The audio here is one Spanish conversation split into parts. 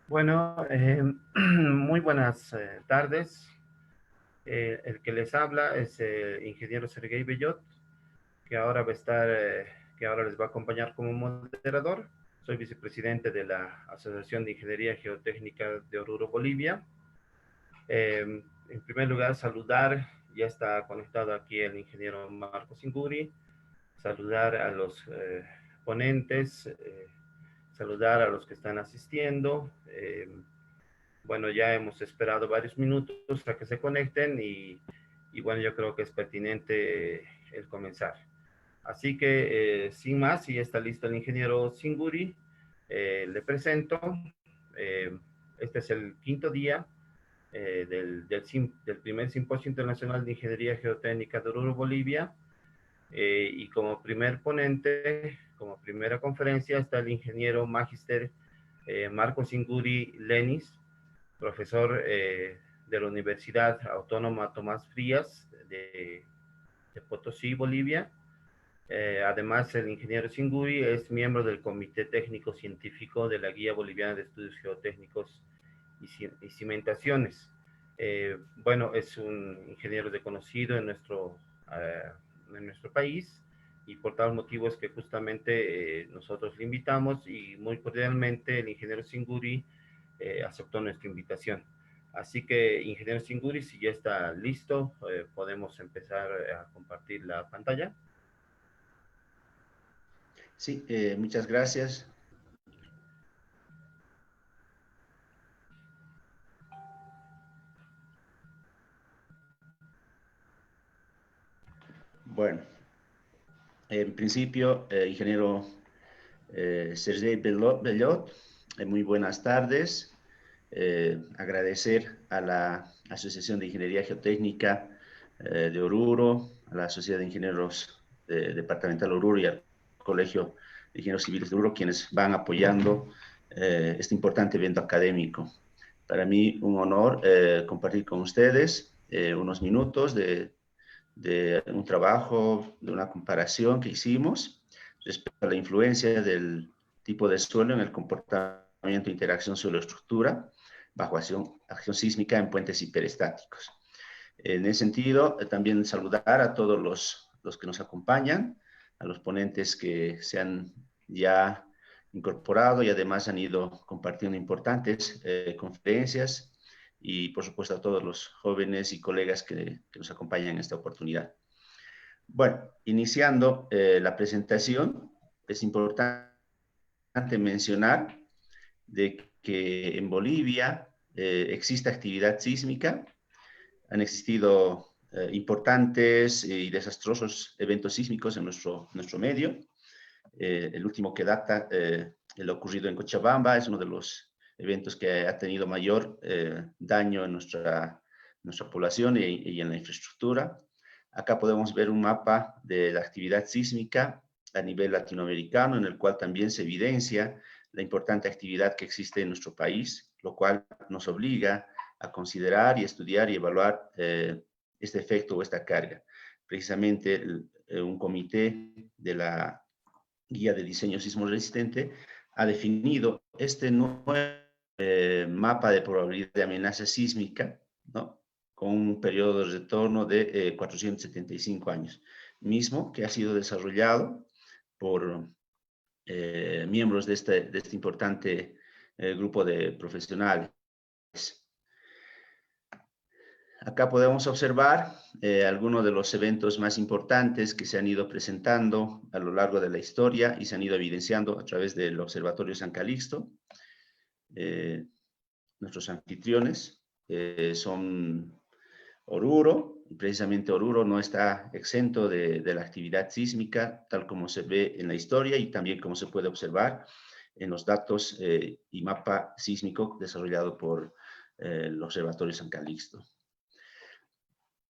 Bueno, muy buenas tardes. El que les habla es el ingeniero Sergei Bellot, que ahora va a estar, que ahora les va a acompañar como moderador. Soy vicepresidente de la Asociación de Ingeniería Geotécnica de Oruro, Bolivia. En primer lugar, saludar, ya está conectado aquí el ingeniero Marco Singuri, saludar a los ponentes, saludar a los que están asistiendo. Bueno, ya hemos esperado varios minutos a que se conecten y bueno, yo creo que es pertinente el comenzar. Así que, sin más, si ya está listo el ingeniero Singuri, le presento. Eh, este es el quinto día del primer Simposio Internacional de Ingeniería Geotécnica de Oruro, Bolivia. Y como primer ponente, como primera conferencia, está el ingeniero Magister Marco Singuri Lenis, profesor de la Universidad Autónoma Tomás Frías de Potosí, Bolivia. Además, el ingeniero Singuri es miembro del Comité Técnico Científico de la Guía Boliviana de Estudios Geotécnicos y Cimentaciones. Bueno, es un ingeniero reconocido en nuestro país y por tal motivo es que justamente nosotros le invitamos y muy cordialmente el ingeniero Singuri aceptó nuestra invitación. Así que, ingeniero Singuri, si ya está listo, podemos empezar a compartir la pantalla. Sí, muchas gracias. Bueno, en principio, ingeniero Sergei Bellot, muy buenas tardes. Agradecer a la Asociación de Ingeniería Geotécnica de Oruro, a la Sociedad de Ingenieros Departamental Oruro y al Colegio de Ingenieros Civiles de Oruro, quienes van apoyando este importante evento académico. Para mí, un honor compartir con ustedes unos minutos de un trabajo, de una comparación que hicimos respecto a la influencia del tipo de suelo en el comportamiento de interacción suelo-estructura bajo acción sísmica en puentes hiperestáticos. En ese sentido, también saludar a todos los que nos acompañan, a los ponentes que se han ya incorporado y además han ido compartiendo importantes conferencias y por supuesto a todos los jóvenes y colegas que nos acompañan en esta oportunidad. Bueno, iniciando la presentación, es importante mencionar de que en Bolivia existe actividad sísmica, han existido importantes y desastrosos eventos sísmicos en nuestro medio. El último que data, el ocurrido en Cochabamba, es uno de los eventos que ha tenido mayor daño en nuestra población y en la infraestructura. Acá podemos ver un mapa de la actividad sísmica a nivel latinoamericano, en el cual también se evidencia la importante actividad que existe en nuestro país, lo cual nos obliga a considerar y estudiar y evaluar este efecto o esta carga. Precisamente un comité de la Guía de Diseño Sismo Resistente ha definido este nuevo mapa de probabilidad de amenaza sísmica, ¿no? Con un periodo de retorno de 475 años, mismo que ha sido desarrollado por miembros de este importante grupo de profesionales. Acá podemos observar algunos de los eventos más importantes que se han ido presentando a lo largo de la historia y se han ido evidenciando a través del Observatorio San Calixto. Nuestros anfitriones son Oruro, y precisamente Oruro no está exento de la actividad sísmica, tal como se ve en la historia y también como se puede observar en los datos y mapa sísmico desarrollado por el Observatorio San Calixto.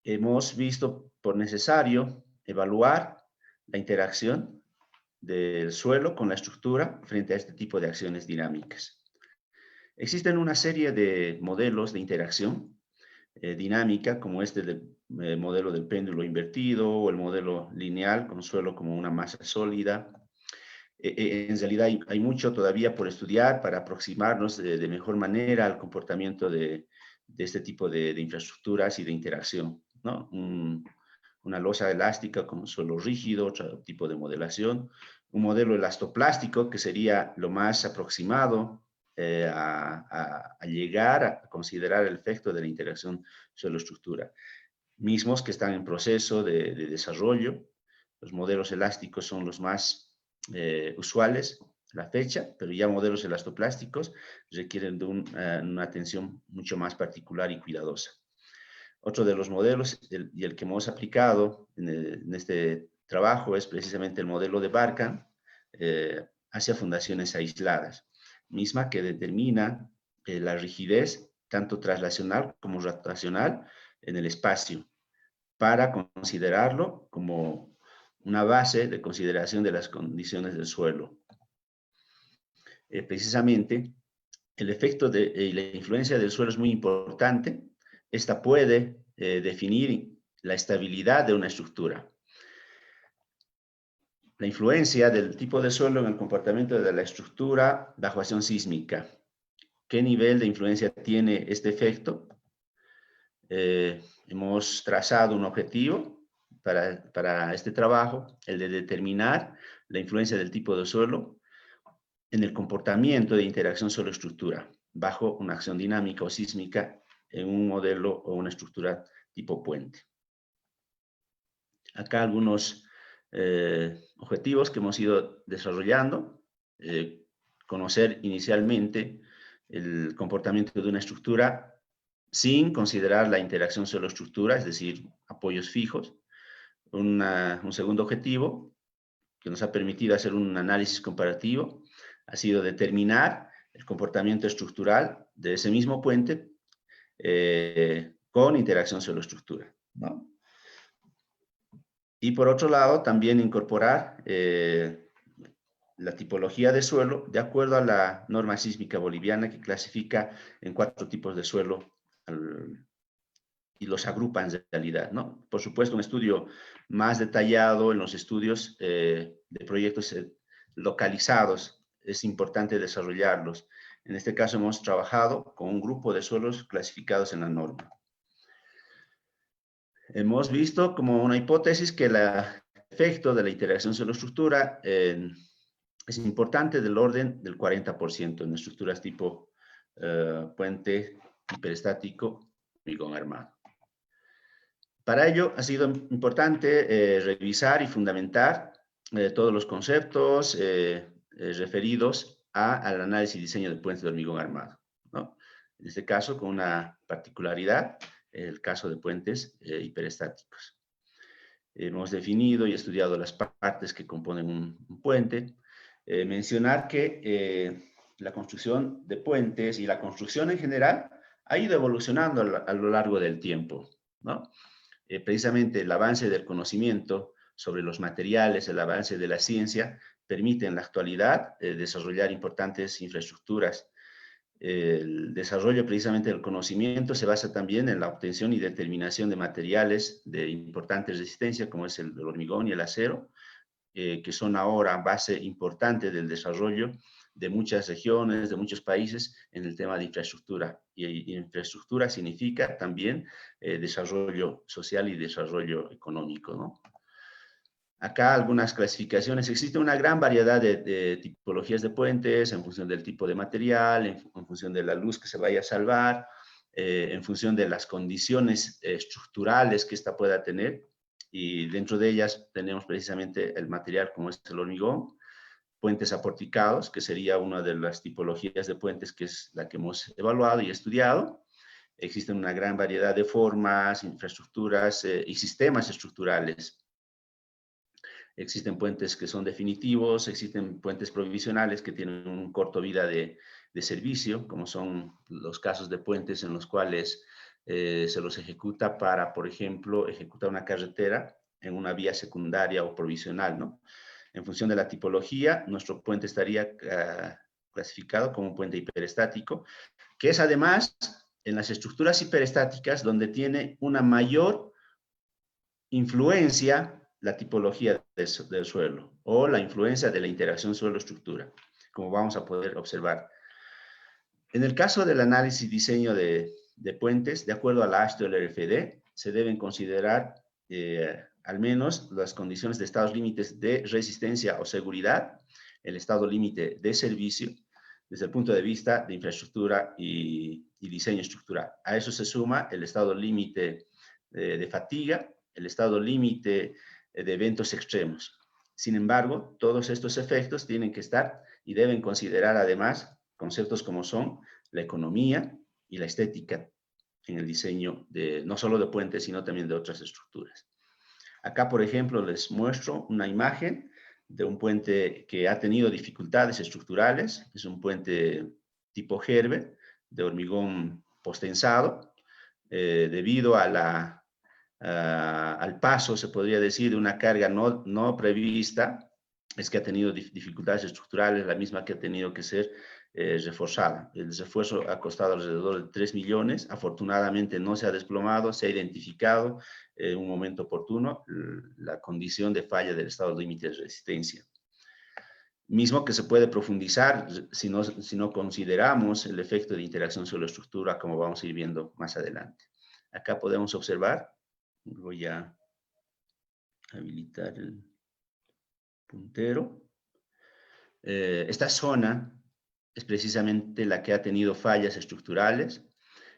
Hemos visto por necesario evaluar la interacción del suelo con la estructura frente a este tipo de acciones dinámicas. Existen una serie de modelos de interacción dinámica, como este del modelo del péndulo invertido o el modelo lineal con suelo como una masa sólida. En realidad hay mucho todavía por estudiar para aproximarnos de mejor manera al comportamiento de este tipo de infraestructuras y de interacción, ¿no? Una losa elástica como suelo rígido, otro tipo de modelación, un modelo elastoplástico que sería lo más aproximado a llegar a considerar el efecto de la interacción suelo-estructura, mismos que están en proceso de desarrollo. Los modelos elásticos son los más usuales a la fecha, pero ya modelos elastoplásticos requieren de una atención mucho más particular y cuidadosa. Otro de los modelos y el que hemos aplicado en este trabajo es precisamente el modelo de Barkan hacia fundaciones aisladas, misma que determina la rigidez tanto traslacional como rotacional en el espacio, para considerarlo como una base de consideración de las condiciones del suelo. Precisamente, el efecto y la influencia del suelo es muy importante. Esta puede definir la estabilidad de una estructura. La influencia del tipo de suelo en el comportamiento de la estructura bajo acción sísmica. ¿Qué nivel de influencia tiene este efecto? Hemos trazado un objetivo para este trabajo, el de determinar la influencia del tipo de suelo en el comportamiento de interacción suelo-estructura bajo una acción dinámica o sísmica en un modelo o una estructura tipo puente. Acá algunos objetivos que hemos ido desarrollando. Conocer inicialmente el comportamiento de una estructura sin considerar la interacción suelo-estructura, es decir, apoyos fijos. Un segundo objetivo que nos ha permitido hacer un análisis comparativo ha sido determinar el comportamiento estructural de ese mismo puente con interacción suelo-estructura, ¿no? Y por otro lado, también incorporar la tipología de suelo de acuerdo a la norma sísmica boliviana, que clasifica en 4 tipos de suelo y los agrupa en realidad, ¿no? Por supuesto, un estudio más detallado en los estudios de proyectos localizados es importante desarrollarlos. En este caso hemos trabajado con un grupo de suelos clasificados en la norma. Hemos visto como una hipótesis que el efecto de la interacción suelo-estructura es importante, del orden del 40% en estructuras tipo puente hiperestático, hormigón armado. Para ello ha sido importante revisar y fundamentar todos los conceptos referidos al análisis y diseño de puentes de hormigón armado, ¿no? En este caso, con una particularidad, el caso de puentes hiperestáticos. Hemos definido y estudiado las partes que componen un puente. Mencionar que la construcción de puentes y la construcción en general ha ido evolucionando a lo largo del tiempo, ¿no? Precisamente el avance del conocimiento sobre los materiales, el avance de la ciencia, permite en la actualidad desarrollar importantes infraestructuras. El desarrollo precisamente del conocimiento se basa también en la obtención y determinación de materiales de importante resistencia, como es el hormigón y el acero, que son ahora base importante del desarrollo de muchas regiones, de muchos países en el tema de infraestructura. Y infraestructura significa también desarrollo social y desarrollo económico, ¿no? Acá algunas clasificaciones. Existe una gran variedad de tipologías de puentes en función del tipo de material, en función de la luz que se vaya a salvar, en función de las condiciones estructurales que ésta pueda tener. Y dentro de ellas tenemos precisamente el material como es el hormigón, puentes aporticados, que sería una de las tipologías de puentes que es la que hemos evaluado y estudiado. Existen una gran variedad de formas, infraestructuras y sistemas estructurales. Existen puentes que son definitivos, existen puentes provisionales que tienen un corto vida de servicio, como son los casos de puentes en los cuales se los ejecuta para, por ejemplo, ejecutar una carretera en una vía secundaria o provisional, ¿no? En función de la tipología, nuestro puente estaría clasificado como un puente hiperestático, que es además en las estructuras hiperestáticas donde tiene una mayor influencia la tipología del suelo o la influencia de la interacción suelo-estructura, como vamos a poder observar. En el caso del análisis y diseño de puentes, de acuerdo a la AASHTO y la RFD, se deben considerar al menos las condiciones de estados límites de resistencia o seguridad, el estado límite de servicio, desde el punto de vista de infraestructura y diseño estructural. A eso se suma el estado límite de fatiga, el estado límite de eventos extremos. Sin embargo, todos estos efectos tienen que estar y deben considerar además conceptos como son la economía y la estética en el diseño no solo de puentes, sino también de otras estructuras. Acá, por ejemplo, les muestro una imagen de un puente que ha tenido dificultades estructurales. Es un puente tipo Gerbe, de hormigón postensado, debido a al paso, se podría decir, de una carga no prevista, es que ha tenido dificultades estructurales, la misma que ha tenido que ser reforzada. El refuerzo ha costado alrededor de 3 millones, afortunadamente no se ha desplomado, se ha identificado en un momento oportuno la condición de falla del estado límite de resistencia. Mismo que se puede profundizar si no consideramos el efecto de interacción suelo-estructura, como vamos a ir viendo más adelante. Acá podemos observar, voy a habilitar el puntero. Esta zona es precisamente la que ha tenido fallas estructurales.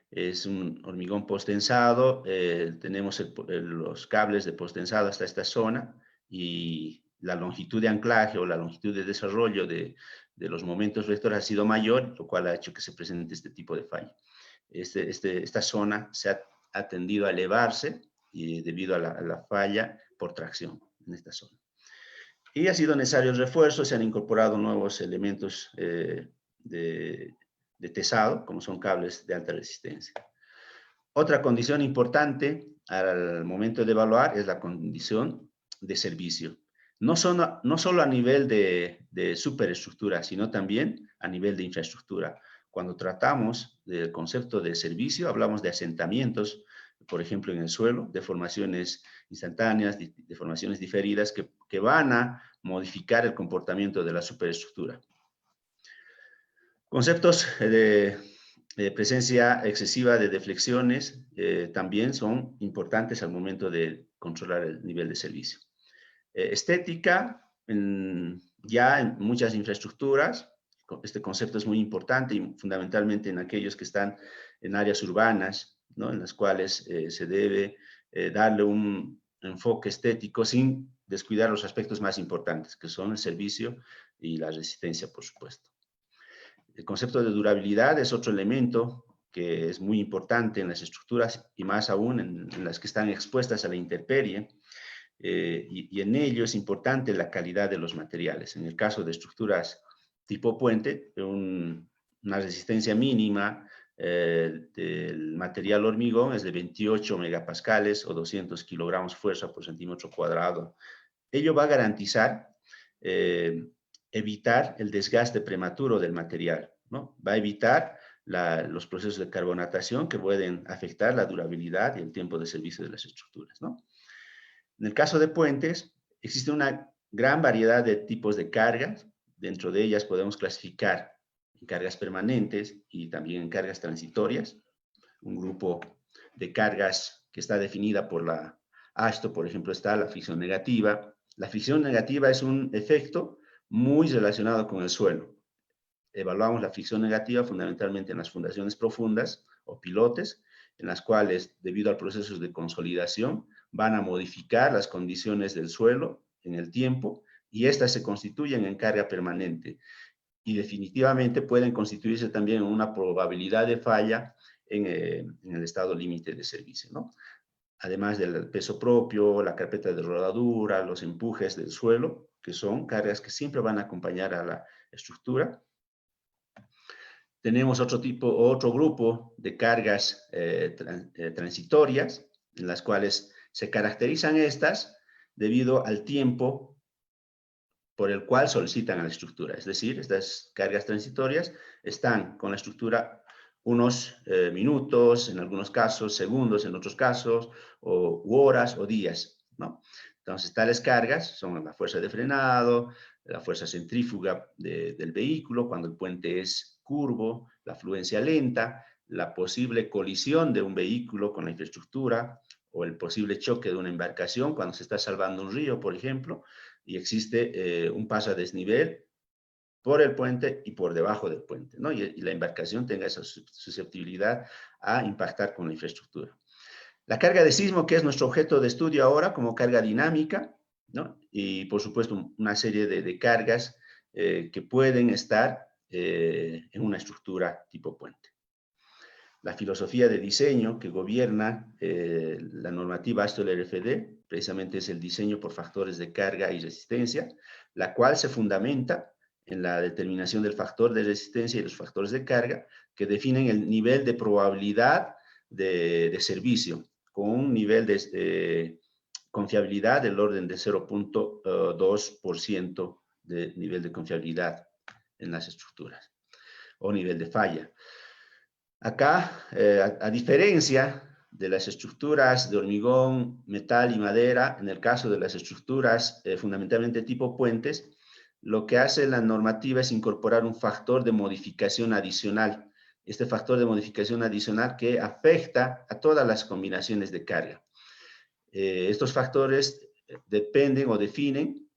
Es un hormigón postensado, tenemos los cables de postensado hasta esta zona y la longitud de anclaje o la longitud de desarrollo de los momentos vectores ha sido mayor, lo cual ha hecho que se presente este tipo de falla. Esta zona ha tendido a elevarse debido a la falla por tracción en esta zona. Y ha sido necesario el refuerzo, se han incorporado nuevos elementos de tesado, como son cables de alta resistencia. Otra condición importante al momento de evaluar es la condición de servicio. No solo a nivel de superestructura, sino también a nivel de infraestructura. Cuando tratamos del concepto de servicio, hablamos de asentamientos, por ejemplo, en el suelo, deformaciones instantáneas, deformaciones diferidas que van a modificar el comportamiento de la superestructura. Conceptos de presencia excesiva de deflexiones también son importantes al momento de controlar el nivel de servicio. Estética, ya en muchas infraestructuras, este concepto es muy importante y fundamentalmente en aquellos que están en áreas urbanas, ¿no? En las cuales se debe darle un enfoque estético sin descuidar los aspectos más importantes, que son el servicio y la resistencia, por supuesto. El concepto de durabilidad es otro elemento que es muy importante en las estructuras y más aún en las que están expuestas a la intemperie. Y en ello es importante la calidad de los materiales. En el caso de estructuras tipo puente, una resistencia mínima del material hormigón es de 28 megapascales o 200 kilogramos fuerza por centímetro cuadrado. Ello va a garantizar evitar el desgaste prematuro del material, ¿no? Va a evitar los procesos de carbonatación que pueden afectar la durabilidad y el tiempo de servicio de las estructuras, ¿no? En el caso de puentes, existe una gran variedad de tipos de cargas. Dentro de ellas podemos clasificar en cargas permanentes y también en cargas transitorias. Un grupo de cargas que está definida por la AASHTO, por ejemplo, está la fricción negativa. La fricción negativa es un efecto muy relacionado con el suelo. Evaluamos la fricción negativa fundamentalmente en las fundaciones profundas o pilotes, en las cuales, debido al proceso de consolidación, van a modificar las condiciones del suelo en el tiempo y estas se constituyen en carga permanente y definitivamente pueden constituirse también en una probabilidad de falla en el estado límite de servicio, ¿no? Además del peso propio, la carpeta de rodadura, los empujes del suelo, que son cargas que siempre van a acompañar a la estructura. Tenemos otro grupo de cargas transitorias, en las cuales se caracterizan estas debido al tiempo por el cual solicitan a la estructura. Es decir, estas cargas transitorias están con la estructura unos minutos, en algunos casos, segundos, en otros casos, u horas o días, ¿no? Entonces, tales cargas son la fuerza de frenado, la fuerza centrífuga del vehículo cuando el puente es curvo, la fluencia lenta, la posible colisión de un vehículo con la infraestructura o el posible choque de una embarcación cuando se está salvando un río, por ejemplo, y existe un paso a desnivel por el puente y por debajo del puente, ¿no? Y la embarcación tenga esa susceptibilidad a impactar con la infraestructura. La carga de sismo, que es nuestro objeto de estudio ahora como carga dinámica, ¿no? Y por supuesto una serie de cargas que pueden estar en una estructura tipo puente. La filosofía de diseño que gobierna la normativa ASTO-LRFD precisamente es el diseño por factores de carga y resistencia, la cual se fundamenta en la determinación del factor de resistencia y los factores de carga que definen el nivel de probabilidad de servicio con un nivel de confiabilidad del orden de 0.2% de nivel de confiabilidad en las estructuras o nivel de falla. Acá, a diferencia de las estructuras de hormigón, metal y madera, en el caso de las estructuras fundamentalmente tipo puentes, lo que hace la normativa es incorporar un factor de modificación adicional. Este factor de modificación adicional que afecta a todas las combinaciones de carga. Estos factores dependen o definen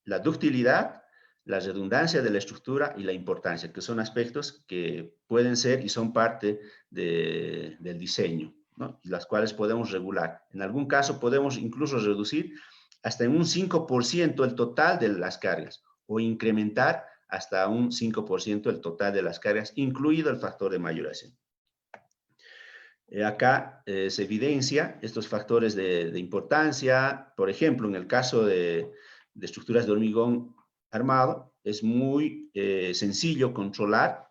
la ductilidad, la redundancia de la estructura y la importancia, que son aspectos que pueden ser y son parte del diseño, ¿no? Y las cuales podemos regular. En algún caso podemos incluso reducir hasta en un 5% el total de las cargas o incrementar hasta un 5% el total de las cargas, incluido el factor de mayoración. Acá se evidencia estos factores de importancia. Por ejemplo, en el caso de estructuras de hormigón armado, es muy sencillo controlar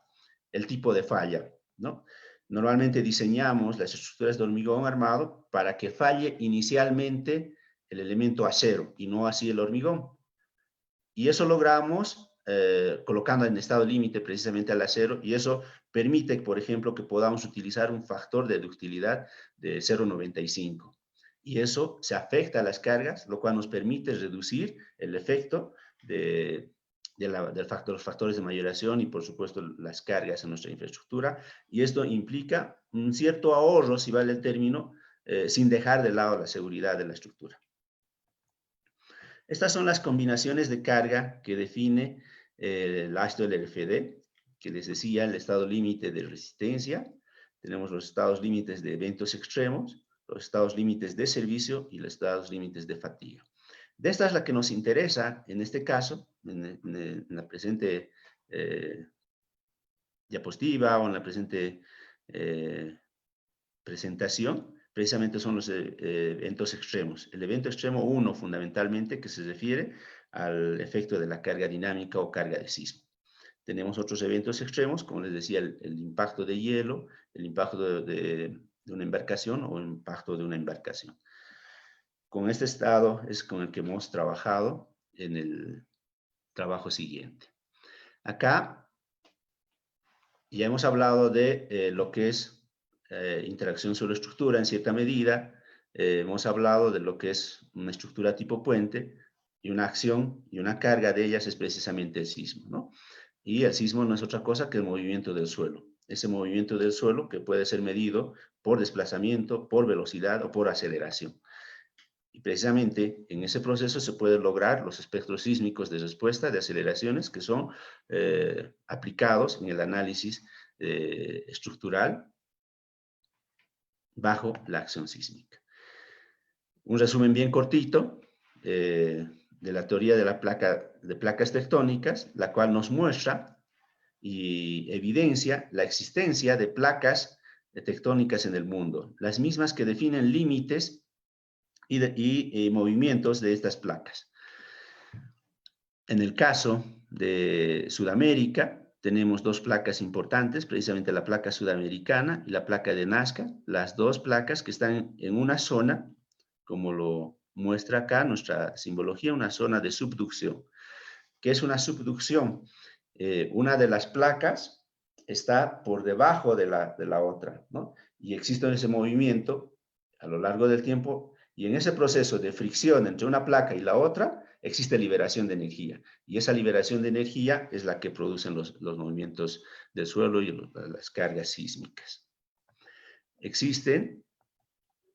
el tipo de falla, ¿no? Normalmente diseñamos las estructuras de hormigón armado para que falle inicialmente el elemento acero y no así el hormigón. Y eso logramos colocando en estado límite precisamente al acero, y eso permite, por ejemplo, que podamos utilizar un factor de ductilidad de 0.95. Y eso se afecta a las cargas, lo cual nos permite reducir el efecto los factores de mayoración y, por supuesto, las cargas en nuestra infraestructura. Y esto implica un cierto ahorro, si vale el término, sin dejar de lado la seguridad de la estructura. Estas son las combinaciones de carga que define el ASTO-LRFD, que les decía el estado límite de resistencia. Tenemos los estados límites de eventos extremos, los estados límites de servicio y los estados límites de fatiga. De esta es la que nos interesa en este caso, en la presente diapositiva o en la presente presentación, precisamente son los eventos extremos. El evento extremo 1, fundamentalmente, que se refiere al efecto de la carga dinámica o carga de sismo. Tenemos otros eventos extremos, como les decía, el impacto de hielo, el impacto de una embarcación o el impacto de una embarcación. Con este estado es con el que hemos trabajado en el trabajo siguiente. Acá ya hemos hablado de lo que es interacción sobre estructura en cierta medida. Hemos hablado de lo que es una estructura tipo puente y una acción y una carga de ellas es precisamente el sismo, ¿no? Y el sismo no es otra cosa que el movimiento del suelo. Ese movimiento del suelo que puede ser medido por desplazamiento, por velocidad o por aceleración. Y precisamente en ese proceso se pueden lograr los espectros sísmicos de respuesta de aceleraciones que son aplicados en el análisis estructural bajo la acción sísmica. Un resumen bien cortito de la teoría de placas tectónicas, la cual nos muestra y evidencia la existencia de placas tectónicas en el mundo, las mismas que definen límites y movimientos de estas placas. En el caso de Sudamérica, tenemos dos placas importantes, precisamente la placa sudamericana y la placa de Nazca, las dos placas que están en una zona, como lo muestra acá nuestra simbología, una zona de subducción. ¿Qué es una subducción? Una de las placas está por debajo de la otra, ¿no? Y existe ese movimiento a lo largo del tiempo Y en ese proceso de fricción entre una placa y la otra, existe liberación de energía. Y esa liberación de energía es la que producen los movimientos del suelo y las cargas sísmicas. Existen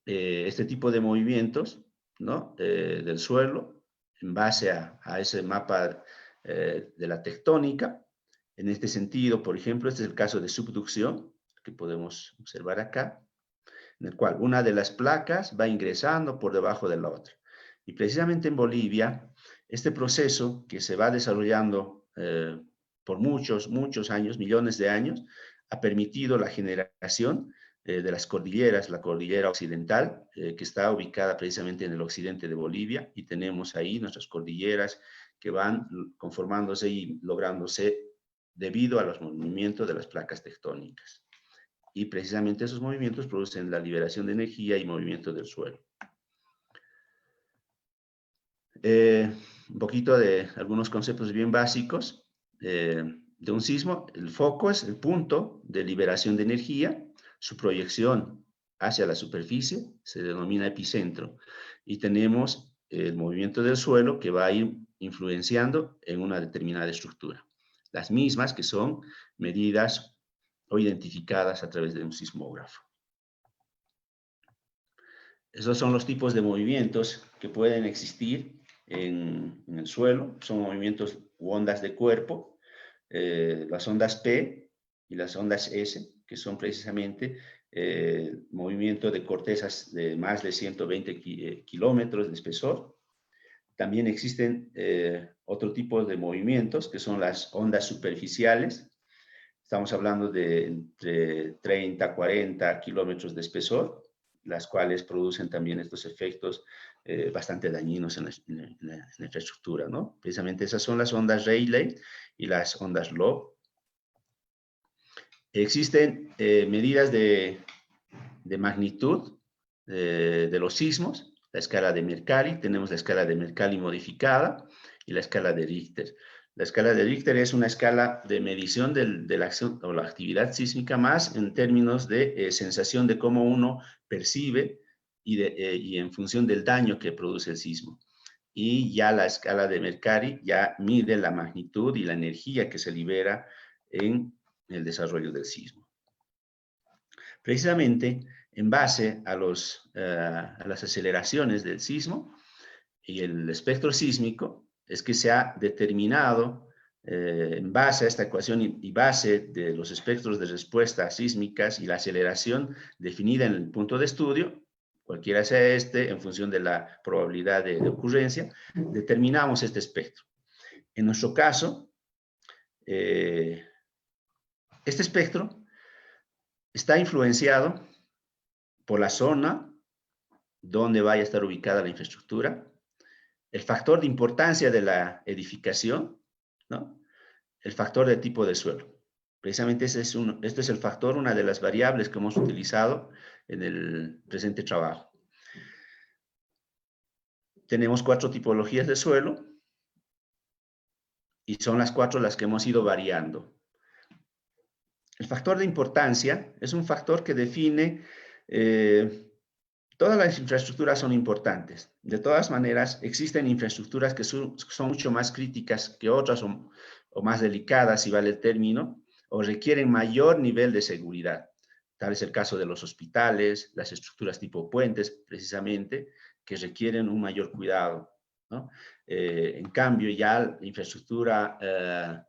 este tipo de movimientos, ¿no? Del suelo en base a ese mapa de la tectónica. En este sentido, por ejemplo, este es el caso de subducción que podemos observar acá, en el cual una de las placas va ingresando por debajo de la otra. Y precisamente en Bolivia, este proceso que se va desarrollando por muchos años, millones de años, ha permitido la generación de las cordilleras, la cordillera occidental, que está ubicada precisamente en el occidente de Bolivia, y tenemos ahí nuestras cordilleras que van conformándose y lográndose debido a los movimientos de las placas tectónicas. Y precisamente esos movimientos producen la liberación de energía y movimiento del suelo. Un poquito de algunos conceptos bien básicos de un sismo. El foco es el punto de liberación de energía. Su proyección hacia la superficie se denomina epicentro. Y tenemos el movimiento del suelo que va a ir influenciando en una determinada estructura. Las mismas que son medidas o identificadas a través de un sismógrafo. Esos son los tipos de movimientos que pueden existir en el suelo. Son movimientos u ondas de cuerpo, las ondas P y las ondas S, que son precisamente movimiento de cortezas de más de 120 kilómetros de espesor. También existen otro tipo de movimientos, que son las ondas superficiales. Estamos hablando de entre 30 a 40 kilómetros de espesor, las cuales producen también estos efectos bastante dañinos en la infraestructura, ¿no? Precisamente esas son las ondas Rayleigh y las ondas Loeb. Existen medidas de magnitud de los sismos, la escala de Mercalli, tenemos la escala de Mercalli modificada y la escala de Richter. La escala de Richter es una escala de medición de la acción o la actividad sísmica más en términos de sensación de cómo uno percibe y en función del daño que produce el sismo. Y ya la escala de Mercalli ya mide la magnitud y la energía que se libera en el desarrollo del sismo. Precisamente en base a las aceleraciones del sismo y el espectro sísmico, es que se ha determinado, en base a esta ecuación y base de los espectros de respuesta sísmicas y la aceleración definida en el punto de estudio, cualquiera sea este, en función de la probabilidad de ocurrencia, determinamos este espectro. En nuestro caso, este espectro está influenciado por la zona donde vaya a estar ubicada la infraestructura, el factor de importancia de la edificación, ¿no? El factor de tipo de suelo. Precisamente este es el factor, una de las variables que hemos utilizado en el presente trabajo. Tenemos 4 tipologías de suelo y son las 4 las que hemos ido variando. El factor de importancia es un factor que define todas las infraestructuras son importantes. De todas maneras, existen infraestructuras que son mucho más críticas que otras o más delicadas, si vale el término, o requieren mayor nivel de seguridad. Tal es el caso de los hospitales, las estructuras tipo puentes, precisamente, que requieren un mayor cuidado, ¿no? En cambio, ya la infraestructura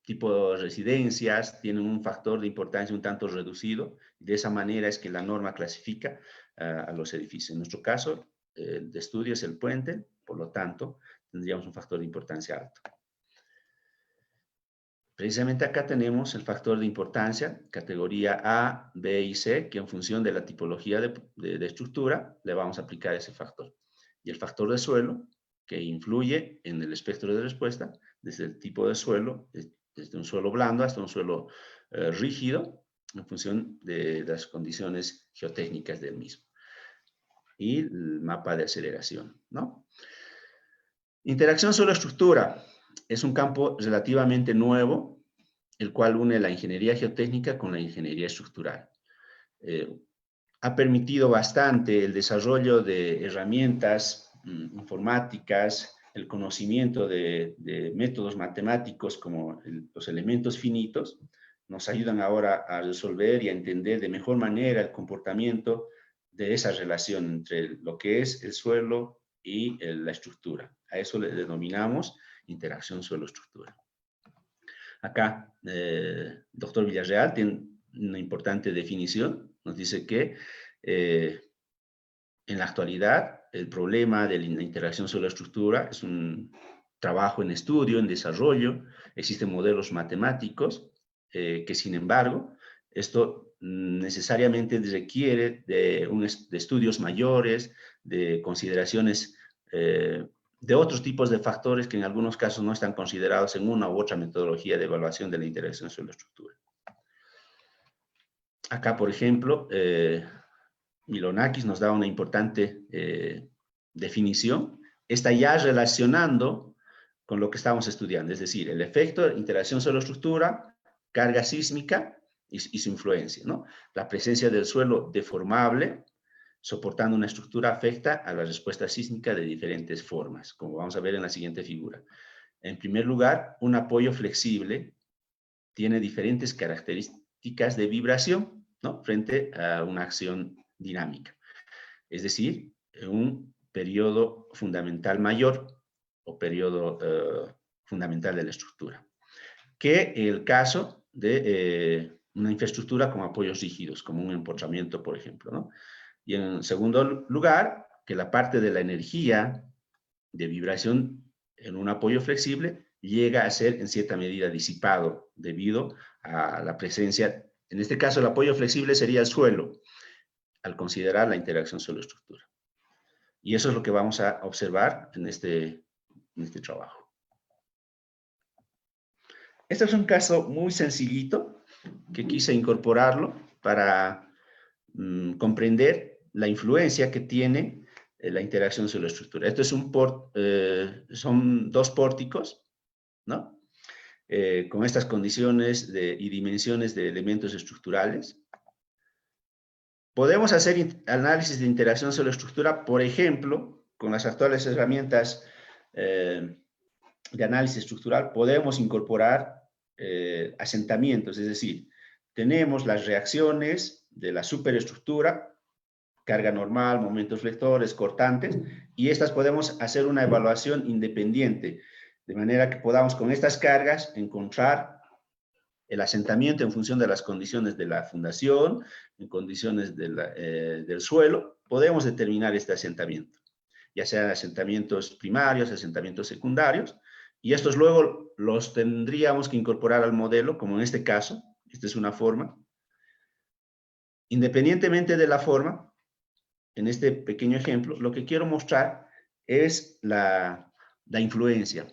tipo residencias tienen un factor de importancia un tanto reducido. De esa manera es que la norma clasifica a los edificios. En nuestro caso, de estudio es el puente, por lo tanto, tendríamos un factor de importancia alto. Precisamente acá tenemos el factor de importancia, categoría A, B y C, que en función de la tipología de estructura, le vamos a aplicar ese factor. Y el factor de suelo, que influye en el espectro de respuesta, desde el tipo de suelo, desde un suelo blando hasta un suelo rígido, en función de las condiciones geotécnicas del mismo. Y el mapa de aceleración, ¿no? Interacción suelo-estructura es un campo relativamente nuevo, el cual une la ingeniería geotécnica con la ingeniería estructural. ha permitido bastante el desarrollo de herramientas informáticas, el conocimiento de métodos matemáticos como los elementos finitos, nos ayudan ahora a resolver y a entender de mejor manera el comportamiento de esa relación entre lo que es el suelo y la estructura. A eso le denominamos interacción suelo-estructura. Acá, el doctor Villarreal tiene una importante definición. Nos dice que en la actualidad el problema de la interacción suelo-estructura es un trabajo en estudio, en desarrollo. Existen modelos matemáticos que, sin embargo, esto necesariamente requiere de estudios mayores, de consideraciones de otros tipos de factores que en algunos casos no están considerados en una u otra metodología de evaluación de la interacción suelo-estructura. Acá, por ejemplo, Milonakis nos da una importante definición. Está ya relacionando con lo que estamos estudiando, es decir, el efecto de interacción suelo-estructura, carga sísmica y su influencia, ¿no? La presencia del suelo deformable soportando una estructura afecta a la respuesta sísmica de diferentes formas, como vamos a ver en la siguiente figura. En primer lugar, un apoyo flexible tiene diferentes características de vibración, ¿no? Frente a una acción dinámica. Es decir, un periodo fundamental mayor o periodo fundamental de la estructura, que el caso de una infraestructura con apoyos rígidos, como un empotramiento, por ejemplo, ¿no? Y en segundo lugar, que la parte de la energía de vibración en un apoyo flexible llega a ser en cierta medida disipado debido a la presencia, en este caso el apoyo flexible sería el suelo, al considerar la interacción suelo-estructura. Y eso es lo que vamos a observar en este trabajo. Este es un caso muy sencillito que quise incorporarlo para comprender la influencia que tiene la interacción suelo-estructura. Esto es son dos pórticos, ¿no? Con estas condiciones y dimensiones de elementos estructurales. Podemos hacer análisis de interacción suelo-estructura, por ejemplo, con las actuales herramientas de análisis estructural, podemos incorporar asentamientos, es decir, tenemos las reacciones de la superestructura, carga normal, momentos flectores, cortantes, y estas podemos hacer una evaluación independiente, de manera que podamos con estas cargas encontrar el asentamiento en función de las condiciones de la fundación, en condiciones del suelo, podemos determinar este asentamiento, ya sean asentamientos primarios, asentamientos secundarios, y estos luego los tendríamos que incorporar al modelo, como en este caso, esta es una forma. Independientemente de la forma, en este pequeño ejemplo, lo que quiero mostrar es la influencia.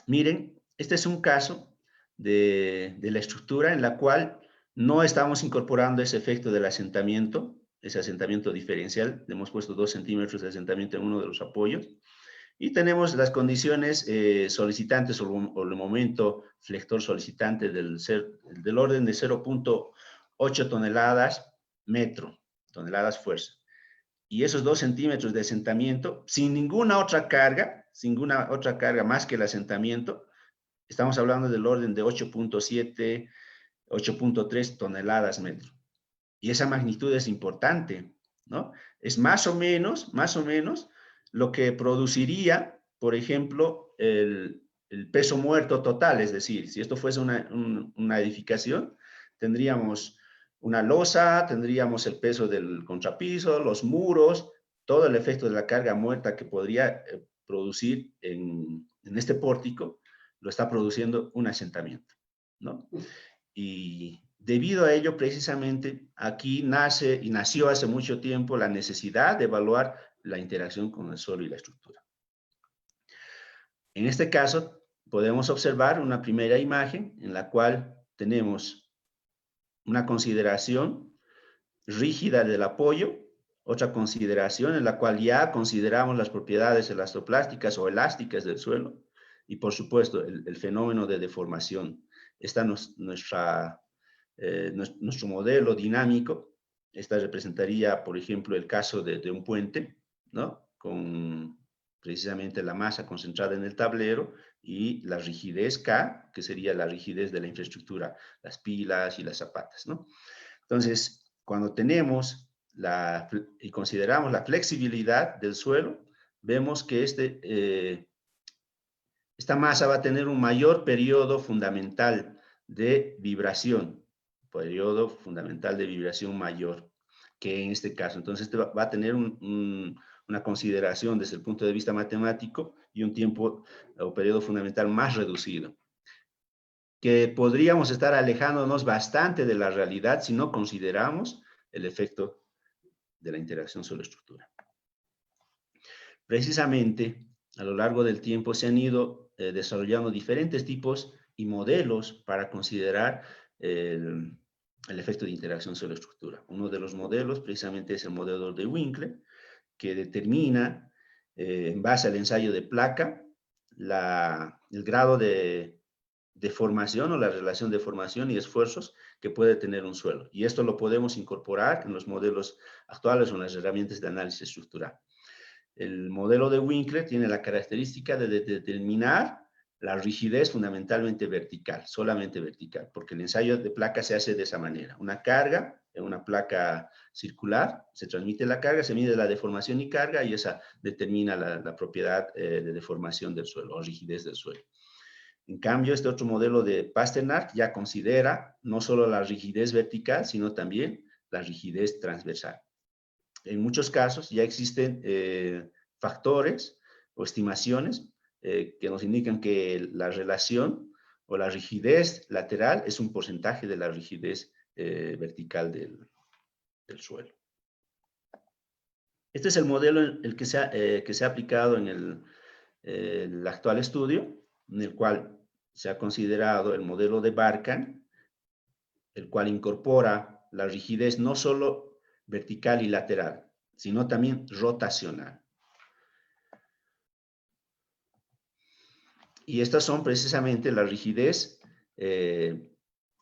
Miren, este es un caso de la estructura en la cual no estamos incorporando ese efecto del asentamiento, ese asentamiento diferencial. Hemos puesto 2 centímetros de asentamiento en uno de los apoyos. Y tenemos las condiciones solicitantes o el momento flector solicitante del orden de 0.8 toneladas metro, toneladas fuerza. Y esos 2 centímetros de asentamiento, sin ninguna otra carga más que el asentamiento, estamos hablando del orden de 8.7, 8.3 toneladas metro. Y esa magnitud es importante, ¿no? Es más o menos lo que produciría, por ejemplo, el peso muerto total, es decir, si esto fuese una edificación, tendríamos una losa, tendríamos el peso del contrapiso, los muros, todo el efecto de la carga muerta que podría producir en este pórtico, lo está produciendo un asentamiento, ¿no? Y debido a ello, precisamente, aquí nació hace mucho tiempo la necesidad de evaluar la interacción con el suelo y la estructura. En este caso, podemos observar una primera imagen en la cual tenemos una consideración rígida del apoyo, otra consideración en la cual ya consideramos las propiedades elastoplásticas o elásticas del suelo y, por supuesto, el fenómeno de deformación. Está nuestro modelo dinámico Esta representaría, por ejemplo, el caso de un puente, ¿no? Con precisamente la masa concentrada en el tablero y la rigidez K, que sería la rigidez de la infraestructura, las pilas y las zapatas, ¿no? Entonces, cuando tenemos y consideramos la flexibilidad del suelo, vemos que esta masa va a tener un mayor periodo fundamental de vibración, mayor que en este caso. Entonces, este va a tener una consideración desde el punto de vista matemático y un tiempo o periodo fundamental más reducido, que podríamos estar alejándonos bastante de la realidad si no consideramos el efecto de la interacción suelo-estructura. Precisamente, a lo largo del tiempo se han ido desarrollando diferentes tipos y modelos para considerar el efecto de interacción suelo-estructura. Uno de los modelos precisamente es el modelo de Winkler, que determina, en base al ensayo de placa, el grado de formación o la relación de formación y esfuerzos que puede tener un suelo. Y esto lo podemos incorporar en los modelos actuales o en las herramientas de análisis estructural. El modelo de Winkler tiene la característica de determinar la rigidez fundamentalmente vertical, solamente vertical, porque el ensayo de placa se hace de esa manera. Una carga en una placa circular, se transmite la carga, se mide la deformación y carga, y esa determina la propiedad de deformación del suelo o rigidez del suelo. En cambio, este otro modelo de Pasternak ya considera no solo la rigidez vertical, sino también la rigidez transversal. En muchos casos ya existen factores o estimaciones que nos indican que la relación o la rigidez lateral es un porcentaje de la rigidez vertical del suelo. Este es el modelo que se ha aplicado en el actual estudio, en el cual se ha considerado el modelo de Barkan, el cual incorpora la rigidez no solo vertical y lateral, sino también rotacional. Y estas son precisamente la rigidez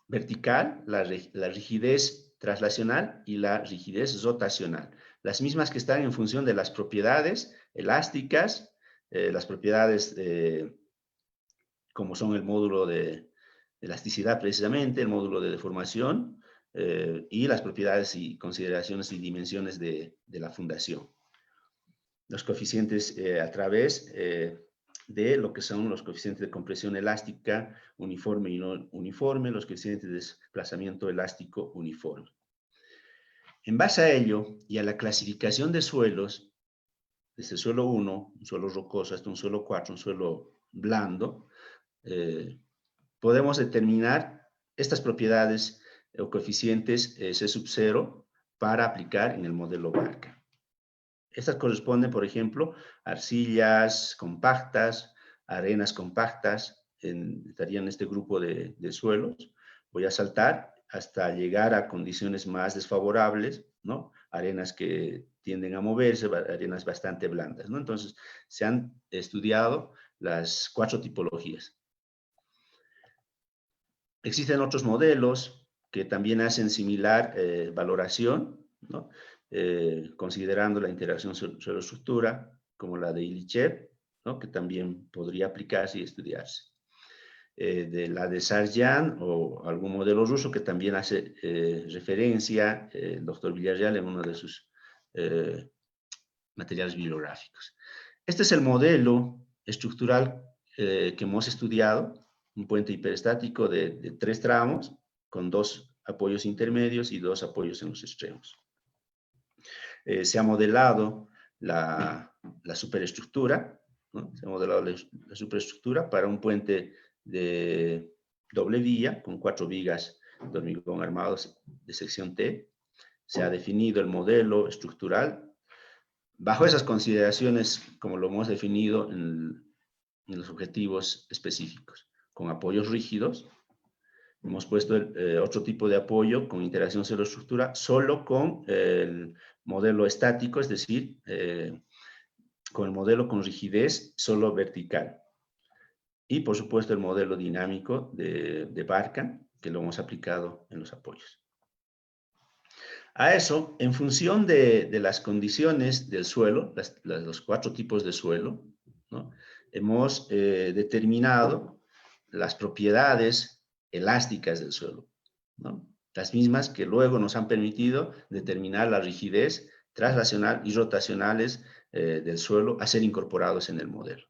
vertical, la rigidez traslacional y la rigidez rotacional. Las mismas que están en función de las propiedades elásticas, las propiedades como son el módulo de elasticidad precisamente, el módulo de deformación y las propiedades y consideraciones y dimensiones de la fundación. Los coeficientes a través de lo que son los coeficientes de compresión elástica uniforme y no uniforme, los coeficientes de desplazamiento elástico uniforme. En base a ello y a la clasificación de suelos, desde suelo 1, un suelo rocoso, hasta un suelo 4, un suelo blando, podemos determinar estas propiedades o coeficientes C sub 0 para aplicar en el modelo Barkan. Estas corresponden, por ejemplo, a arcillas compactas, arenas compactas, estarían en este grupo de suelos. Voy a saltar hasta llegar a condiciones más desfavorables, ¿no? Arenas que tienden a moverse, arenas bastante blandas, ¿no? Entonces, se han estudiado las 4 tipologías. Existen otros modelos que también hacen similar valoración, ¿no? Considerando la interacción suelo-estructura, como la de Ilyichev, ¿no? Que también podría aplicarse y estudiarse. De la de Sarjan o algún modelo ruso que también hace referencia el doctor Villarreal en uno de sus materiales bibliográficos. Este es el modelo estructural que hemos estudiado, un puente hiperestático de 3 tramos, con 2 apoyos intermedios y 2 apoyos en los extremos. Se ha modelado la superestructura, ¿no? Se ha modelado la superestructura para un puente de doble vía con 4 vigas de hormigón armados de sección T. Se ha definido el modelo estructural bajo esas consideraciones, como lo hemos definido en los objetivos específicos, con apoyos rígidos. Hemos puesto otro tipo de apoyo con interacción suelo-estructura solo con el modelo estático, es decir, con el modelo con rigidez solo vertical. Y, por supuesto, el modelo dinámico de Barkan, que lo hemos aplicado en los apoyos. A eso, en función de las condiciones del suelo, los 4 tipos de suelo, ¿no? Hemos determinado las propiedades elásticas del suelo, ¿no? Las mismas que luego nos han permitido determinar la rigidez traslacional y rotacionales del suelo a ser incorporados en el modelo.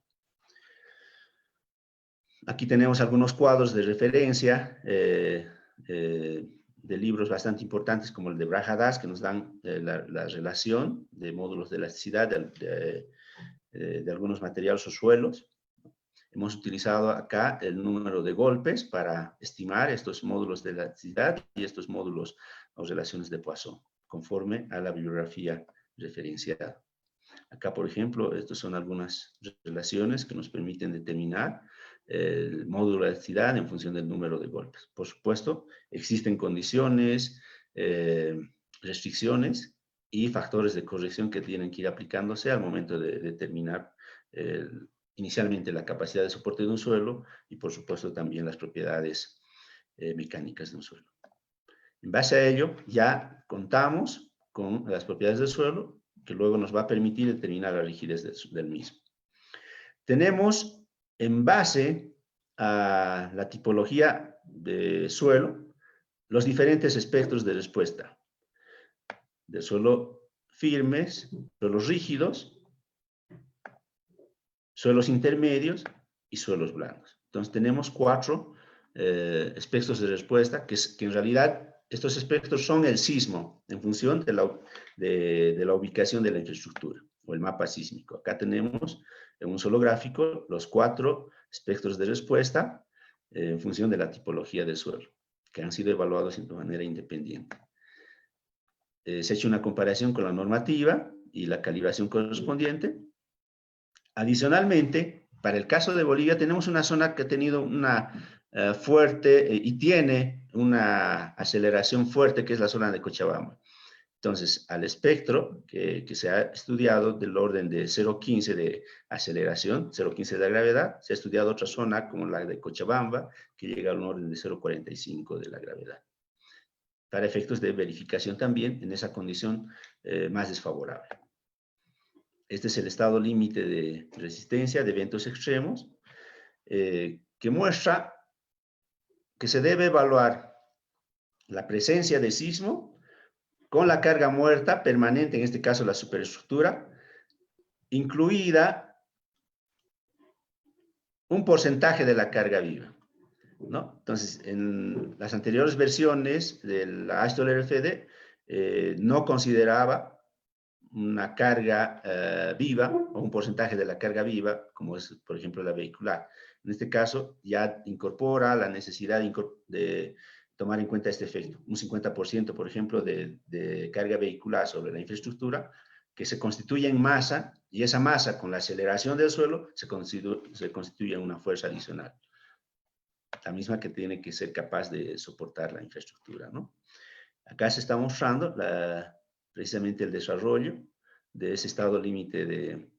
Aquí tenemos algunos cuadros de referencia de libros bastante importantes como el de Brajadas, que nos dan la relación de módulos de elasticidad de algunos materiales o suelos. Hemos utilizado acá el número de golpes para estimar estos módulos de elasticidad y estos módulos o relaciones de Poisson, conforme a la bibliografía referenciada. Acá, por ejemplo, estas son algunas relaciones que nos permiten determinar el módulo de elasticidad en función del número de golpes. Por supuesto, existen condiciones, restricciones y factores de corrección que tienen que ir aplicándose al momento de determinar inicialmente la capacidad de soporte de un suelo y, por supuesto, también las propiedades mecánicas de un suelo. En base a ello, ya contamos con las propiedades del suelo, que luego nos va a permitir determinar la rigidez del mismo. Tenemos, en base a la tipología de suelo, los diferentes espectros de respuesta. De suelo firmes, suelos rígidos, suelos intermedios y suelos blandos. Entonces tenemos 4 espectros de respuesta que en realidad estos espectros son el sismo en función de la ubicación de la infraestructura o el mapa sísmico. Acá tenemos en un solo gráfico los 4 espectros de respuesta en función de la tipología del suelo, que han sido evaluados de manera independiente. Se ha hecho una comparación con la normativa y la calibración correspondiente. Adicionalmente, para el caso de Bolivia, tenemos una zona que ha tenido una fuerte y tiene una aceleración fuerte, que es la zona de Cochabamba. Entonces, al espectro que se ha estudiado del orden de 0,15 de aceleración, 0,15 de la gravedad, se ha estudiado otra zona como la de Cochabamba, que llega a un orden de 0,45 de la gravedad. Para efectos de verificación también en esa condición más desfavorable. Este es el estado límite de resistencia de eventos extremos, que muestra que se debe evaluar la presencia de sismo con la carga muerta permanente, en este caso la superestructura, incluida un porcentaje de la carga viva, ¿no? Entonces, en las anteriores versiones de la Ashton RFD no consideraba una carga viva o un porcentaje de la carga viva, como es, por ejemplo, la vehicular. En este caso, ya incorpora la necesidad de tomar en cuenta este efecto. Un 50%, por ejemplo, de carga vehicular sobre la infraestructura, que se constituye en masa, y esa masa, con la aceleración del suelo, se constituye en una fuerza adicional. La misma que tiene que ser capaz de soportar la infraestructura, ¿no? Acá se está mostrando precisamente el desarrollo de ese estado límite de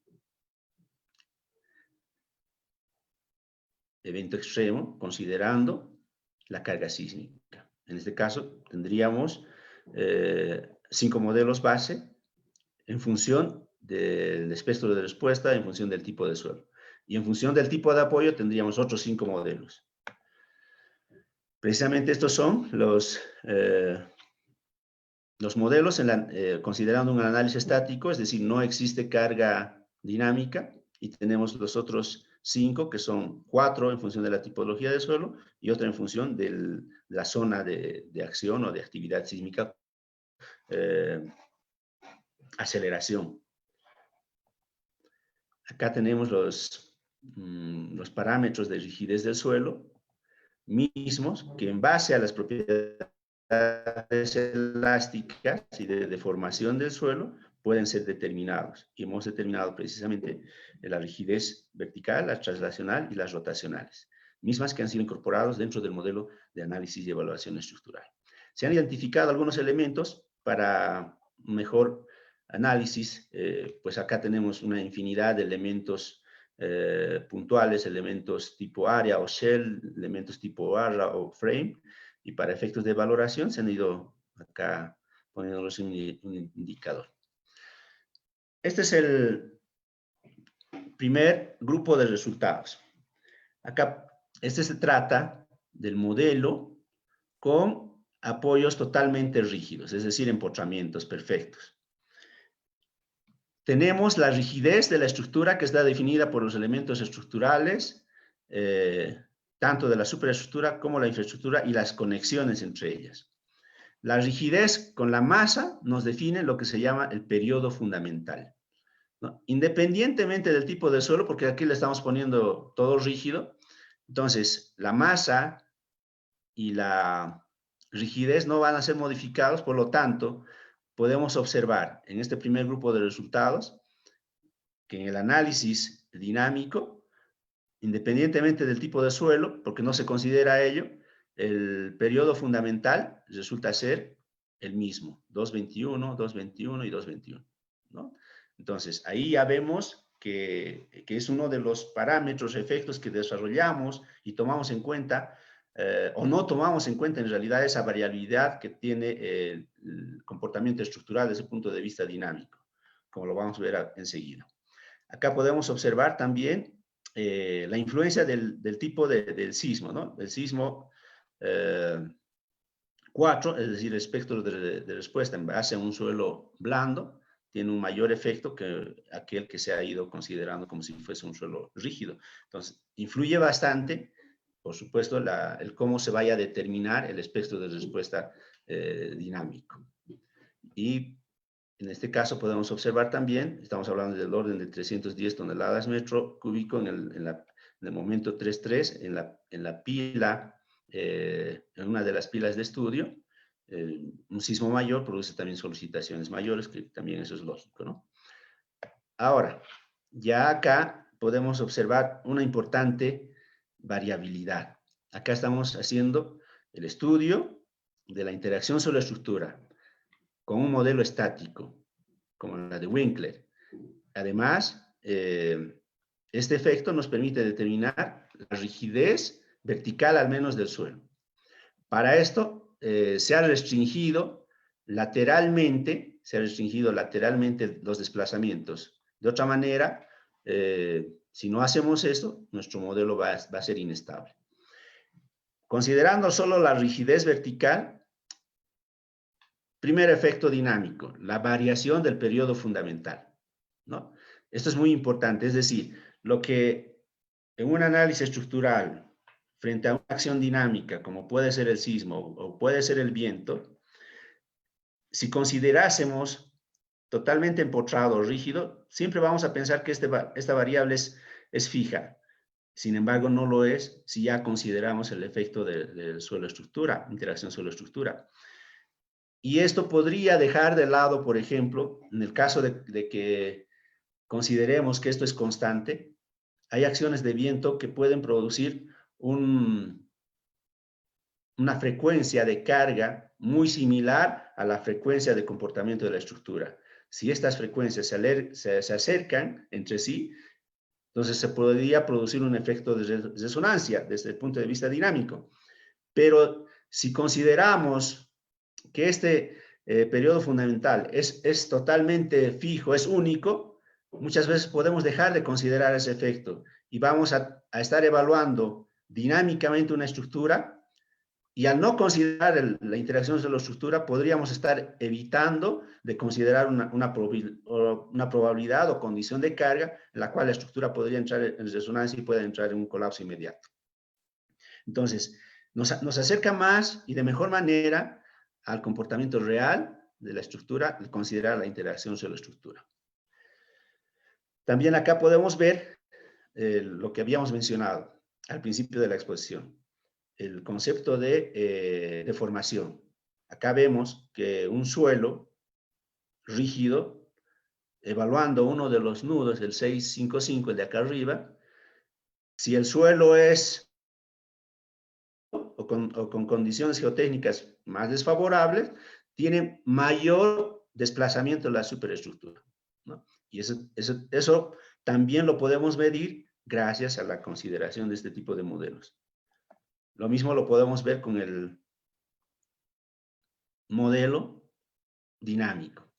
evento extremo, considerando la carga sísmica. En este caso, tendríamos 5 modelos base en función del espectro de respuesta, en función del tipo de suelo. Y en función del tipo de apoyo, tendríamos otros 5 modelos. Precisamente estos son los modelos considerando un análisis estático, es decir, no existe carga dinámica, y tenemos los otros 5, que son 4 en función de la tipología del suelo y otra en función de la zona de acción o de actividad sísmica, aceleración. Acá tenemos los parámetros de rigidez del suelo mismos, que en base a las propiedades elásticas y de deformación del suelo pueden ser determinados. Y hemos determinado precisamente la rigidez vertical, la traslacional y las rotacionales, mismas que han sido incorporados dentro del modelo de análisis y evaluación estructural. Se han identificado algunos elementos para mejor análisis, pues acá tenemos una infinidad de elementos puntuales, elementos tipo área o shell, elementos tipo barra o frame, y para efectos de valoración se han ido acá poniéndoles un indicador. Este es el primer grupo de resultados. Acá, este se trata del modelo con apoyos totalmente rígidos, es decir, empotramientos perfectos. Tenemos la rigidez de la estructura que está definida por los elementos estructurales, tanto de la superestructura como la infraestructura y las conexiones entre ellas. La rigidez con la masa nos define lo que se llama el periodo fundamental, ¿no? Independientemente del tipo de suelo, porque aquí le estamos poniendo todo rígido, entonces la masa y la rigidez no van a ser modificados, por lo tanto, podemos observar en este primer grupo de resultados que en el análisis dinámico, independientemente del tipo de suelo, porque no se considera ello, el periodo fundamental resulta ser el mismo, 221, 221 y 221, ¿no? Entonces, ahí ya vemos que es uno de los parámetros, efectos que desarrollamos y tomamos en cuenta, o no tomamos en cuenta en realidad esa variabilidad que tiene el comportamiento estructural desde el punto de vista dinámico, como lo vamos a ver enseguida. Acá podemos observar también la influencia del tipo del sismo, ¿no? El sismo 4, es decir, el espectro de respuesta en base a un suelo blando, tiene un mayor efecto que aquel que se ha ido considerando como si fuese un suelo rígido. Entonces, influye bastante, por supuesto, el cómo se vaya a determinar el espectro de respuesta dinámico. Y en este caso podemos observar también, estamos hablando del orden de 310 toneladas metro cúbico en el momento 3.3, en la pila, en una de las pilas de estudio. Un sismo mayor produce también solicitaciones mayores, que también eso es lógico, ¿no? Ahora, ya acá podemos observar una importante variabilidad. Acá estamos haciendo el estudio de la interacción sobre la estructura con un modelo estático, como la de Winkler. Además, este efecto nos permite determinar la rigidez vertical al menos del suelo. Para esto, se ha restringido lateralmente los desplazamientos. De otra manera, si no hacemos esto, nuestro modelo va a ser inestable. Considerando solo la rigidez vertical, primer efecto dinámico, la variación del periodo fundamental, ¿no? Esto es muy importante, es decir, lo que en un análisis estructural frente a una acción dinámica, como puede ser el sismo o puede ser el viento, si considerásemos totalmente empotrado o rígido, siempre vamos a pensar que esta variable es fija. Sin embargo, no lo es si ya consideramos el efecto del suelo-estructura, interacción suelo-estructura. Y esto podría dejar de lado, por ejemplo, en el caso de que consideremos que esto es constante, hay acciones de viento que pueden producir una frecuencia de carga muy similar a la frecuencia de comportamiento de la estructura. Si estas frecuencias se acercan entre sí, entonces se podría producir un efecto de resonancia desde el punto de vista dinámico. Pero si consideramos que este periodo fundamental es totalmente fijo, es único, muchas veces podemos dejar de considerar ese efecto y vamos a estar evaluando dinámicamente una estructura, y al no considerar la interacción de la estructura, podríamos estar evitando de considerar una probabilidad o condición de carga en la cual la estructura podría entrar en resonancia y puede entrar en un colapso inmediato. Entonces, nos acerca más y de mejor manera al comportamiento real de la estructura, al considerar la interacción sobre la estructura. También acá podemos ver lo que habíamos mencionado al principio de la exposición, el concepto de deformación. Acá vemos que un suelo rígido, evaluando uno de los nudos, el 655, el de acá arriba, si el suelo es o con condiciones geotécnicas más desfavorables, tiene mayor desplazamiento en la superestructura, ¿no? Y eso también lo podemos medir gracias a la consideración de este tipo de modelos. Lo mismo lo podemos ver con el modelo dinámico.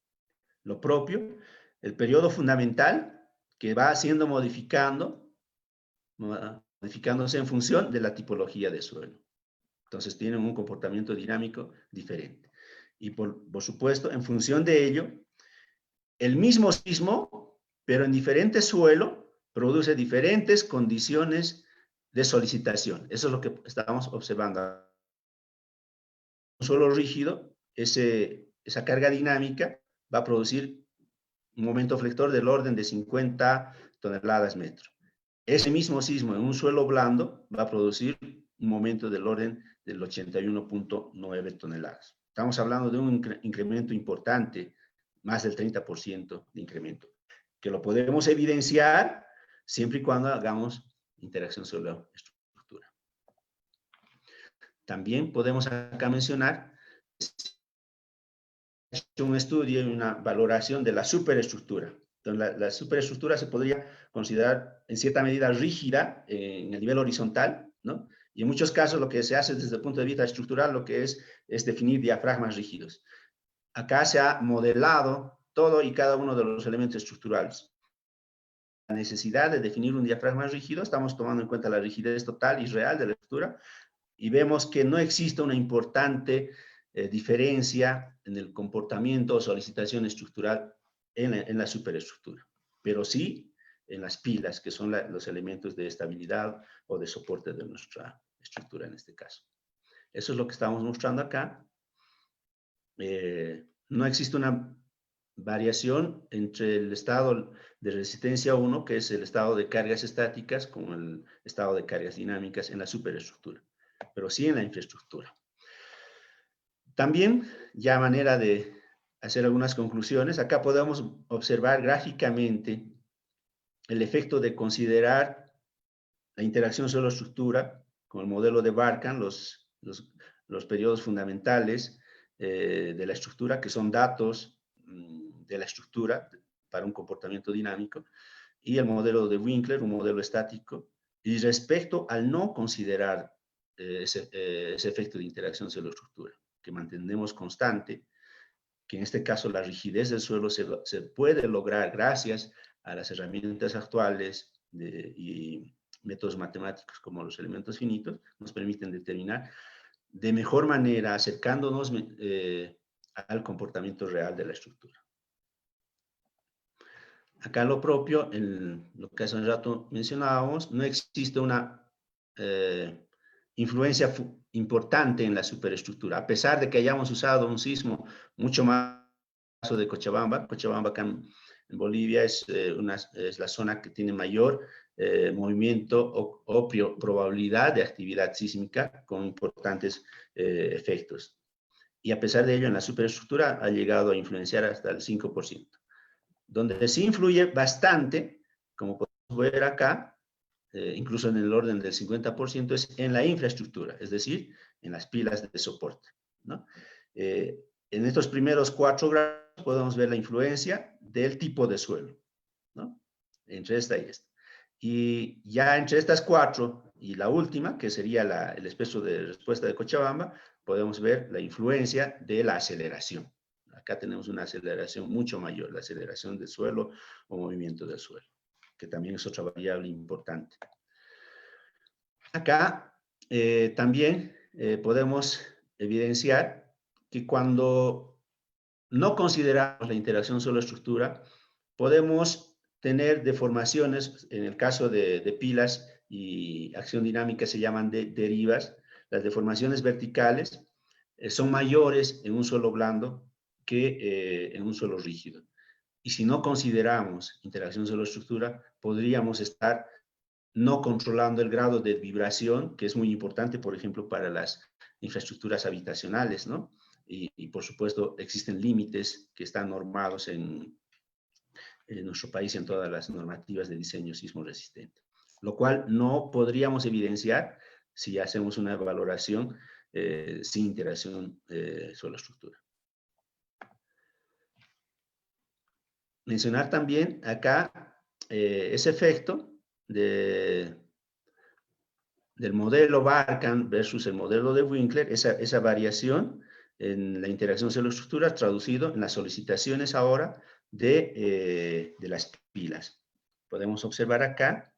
Lo propio, el periodo fundamental que va siendo modificándose en función de la tipología de suelo. Entonces tienen un comportamiento dinámico diferente. Y por supuesto, en función de ello, el mismo sismo, pero en diferente suelo, produce diferentes condiciones de solicitación. Eso es lo que estamos observando. Un suelo rígido, esa carga dinámica va a producir un momento flector del orden de 50 toneladas metro. Ese mismo sismo en un suelo blando va a producir un momento del orden del 81.9 toneladas. Estamos hablando de un incremento importante, más del 30% de incremento, que lo podemos evidenciar siempre y cuando hagamos interacción suelo-estructura. También podemos acá mencionar un estudio y una valoración de la superestructura. Entonces, la superestructura se podría considerar en cierta medida rígida en el nivel horizontal, ¿no? Y en muchos casos lo que se hace desde el punto de vista estructural, lo que es definir diafragmas rígidos. Acá se ha modelado todo y cada uno de los elementos estructurales. La necesidad de definir un diafragma rígido, estamos tomando en cuenta la rigidez total y real de la estructura, y vemos que no existe una importante diferencia en el comportamiento o solicitación estructural en la superestructura, pero sí en las pilas, que son los elementos de estabilidad o de soporte de nuestra estructura en este caso. Eso es lo que estamos mostrando acá. No existe una variación entre el estado de resistencia 1, que es el estado de cargas estáticas, con el estado de cargas dinámicas en la superestructura, pero sí en la infraestructura. También, ya a manera de hacer algunas conclusiones, acá podemos observar gráficamente el efecto de considerar la interacción suelo-estructura con el modelo de Barkan, los periodos fundamentales de la estructura, que son datos de la estructura para un comportamiento dinámico, y el modelo de Winkler, un modelo estático, y respecto al no considerar ese efecto de interacción suelo-estructura, que mantenemos constante, que en este caso la rigidez del suelo se puede lograr gracias a las herramientas actuales y métodos matemáticos como los elementos finitos, nos permiten determinar de mejor manera, acercándonos al comportamiento real de la estructura. Acá lo propio, en lo que hace un rato mencionábamos, no existe una influencia importante en la superestructura, a pesar de que hayamos usado un sismo mucho más de Cochabamba. Cochabamba acá en Bolivia es la zona que tiene mayor movimiento o probabilidad de actividad sísmica con importantes efectos. Y a pesar de ello, en la superestructura ha llegado a influenciar hasta el 5%. Donde sí influye bastante, como podemos ver acá, incluso en el orden del 50%, es en la infraestructura, es decir, en las pilas de soporte, ¿no? En estos primeros 4 gráficos podemos ver la influencia del tipo de suelo, ¿no? Entre esta y esta. Y ya entre estas 4 y la última, que sería el espectro de respuesta de Cochabamba, podemos ver la influencia de la aceleración. Acá tenemos una aceleración mucho mayor, la aceleración del suelo o movimiento del suelo, que también es otra variable importante. Acá también podemos evidenciar que cuando no consideramos la interacción suelo-estructura, podemos tener deformaciones, en el caso de pilas y acción dinámica se llaman derivas. Las deformaciones verticales son mayores en un suelo blando que en un suelo rígido. Y si no consideramos interacción suelo-estructura, podríamos estar no controlando el grado de vibración, que es muy importante, por ejemplo, para las infraestructuras habitacionales, ¿no? Y por supuesto, existen límites que están normados en nuestro país en todas las normativas de diseño sismo resistente, lo cual no podríamos evidenciar si hacemos una valoración sin interacción suelo-estructura. Mencionar también acá ese efecto del modelo Barkan versus el modelo de Winkler, esa variación en la interacción célula-estructura traducido en las solicitaciones ahora de las pilas. Podemos observar acá,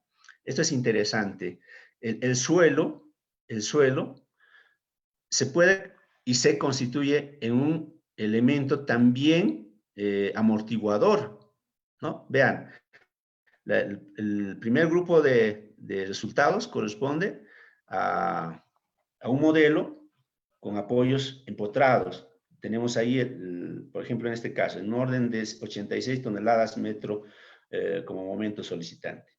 esto es interesante, el suelo se puede y se constituye en un elemento también amortiguador, ¿no? Vean, el primer grupo de resultados corresponde a un modelo con apoyos empotrados. Tenemos ahí, por ejemplo, en este caso, en orden de 86 toneladas metro como momento solicitante.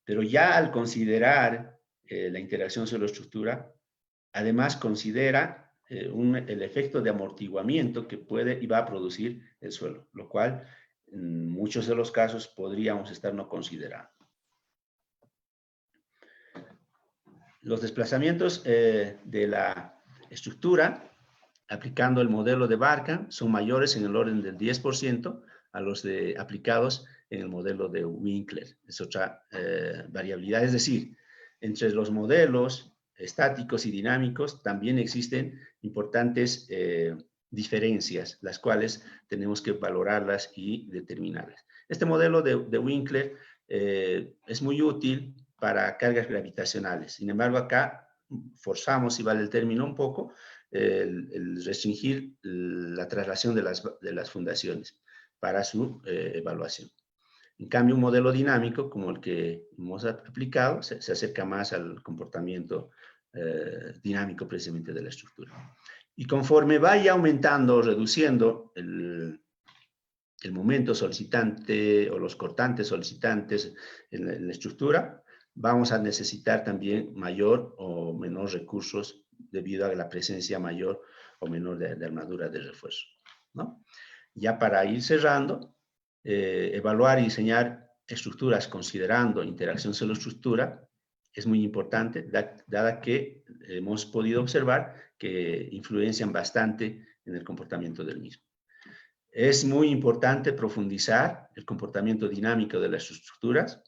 Pero ya al considerar la interacción suelo-estructura, además considera el efecto de amortiguamiento que puede y va a producir el suelo, lo cual en muchos de los casos podríamos estar no considerando. Los desplazamientos de la estructura, aplicando el modelo de Barca, son mayores en el orden del 10% a los aplicados en el modelo de Winkler. Es otra variabilidad, es decir, entre los modelos estáticos y dinámicos también existen importantes diferencias, las cuales tenemos que valorarlas y determinarlas. Este modelo de Winkler es muy útil para cargas gravitacionales. Sin embargo, acá forzamos, si vale el término un poco, el restringir la traslación de las fundaciones para su evaluación. En cambio, un modelo dinámico, como el que hemos aplicado, se acerca más al comportamiento dinámico precisamente de la estructura. Y conforme vaya aumentando o reduciendo el momento solicitante o los cortantes solicitantes en la estructura, vamos a necesitar también mayor o menor recursos debido a la presencia mayor o menor de armadura de refuerzo, ¿no? Ya para ir cerrando, evaluar y diseñar estructuras considerando interacción suelo-estructura es muy importante, dada que hemos podido observar que influencian bastante en el comportamiento del mismo. Es muy importante profundizar el comportamiento dinámico de las estructuras,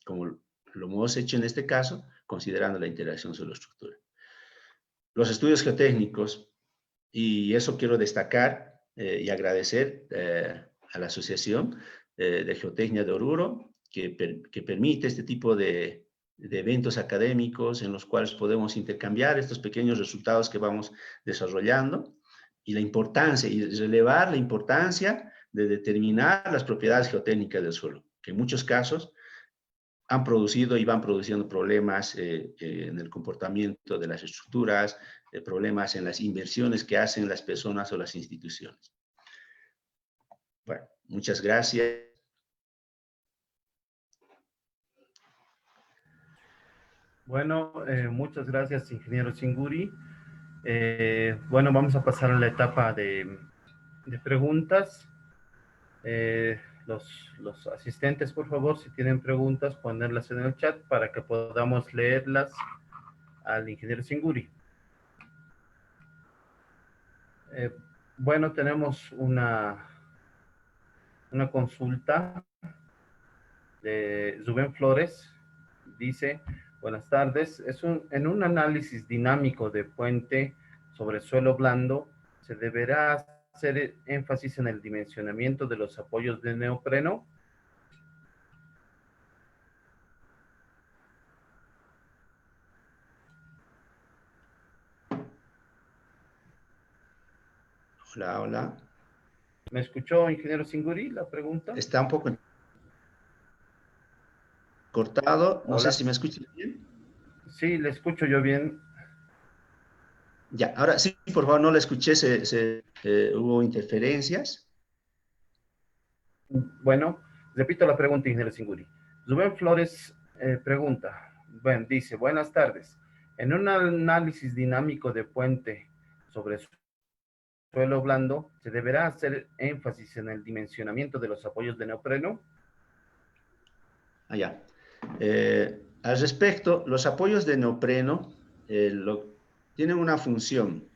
como lo hemos hecho en este caso, considerando la interacción suelo-estructura. Los estudios geotécnicos, y eso quiero destacar y agradecer a la Asociación de Geotecnia de Oruro, que permite este tipo de eventos académicos en los cuales podemos intercambiar estos pequeños resultados que vamos desarrollando, y la importancia, y relevar la importancia de determinar las propiedades geotécnicas del suelo, que en muchos casos han producido y van produciendo problemas en el comportamiento de las estructuras, problemas en las inversiones que hacen las personas o las instituciones. Bueno, muchas gracias. Bueno, muchas gracias, ingeniero Singuri. Bueno, vamos a pasar a la etapa de preguntas. Los asistentes, por favor, si tienen preguntas, ponerlas en el chat para que podamos leerlas al ingeniero Singuri. Bueno, tenemos una consulta de Rubén Flores. Dice, buenas tardes, en un análisis dinámico de puente sobre suelo blando, ¿se deberá hacer énfasis en el dimensionamiento de los apoyos de neopreno? Hola, hola. ¿Me escuchó, ingeniero Singuri, la pregunta? Está un poco cortado. No Hola. sé si me escuchan bien. Sí, le escucho yo bien. Ya, ahora sí, por favor, no la escuché, hubo interferencias. Bueno, repito la pregunta, ingeniero Singuri. Rubén Flores pregunta, bueno, dice, buenas tardes. En un análisis dinámico de puente sobre suelo blando, ¿se deberá hacer énfasis en el dimensionamiento de los apoyos de neopreno? Allá. Al respecto, los apoyos de neopreno tienen una función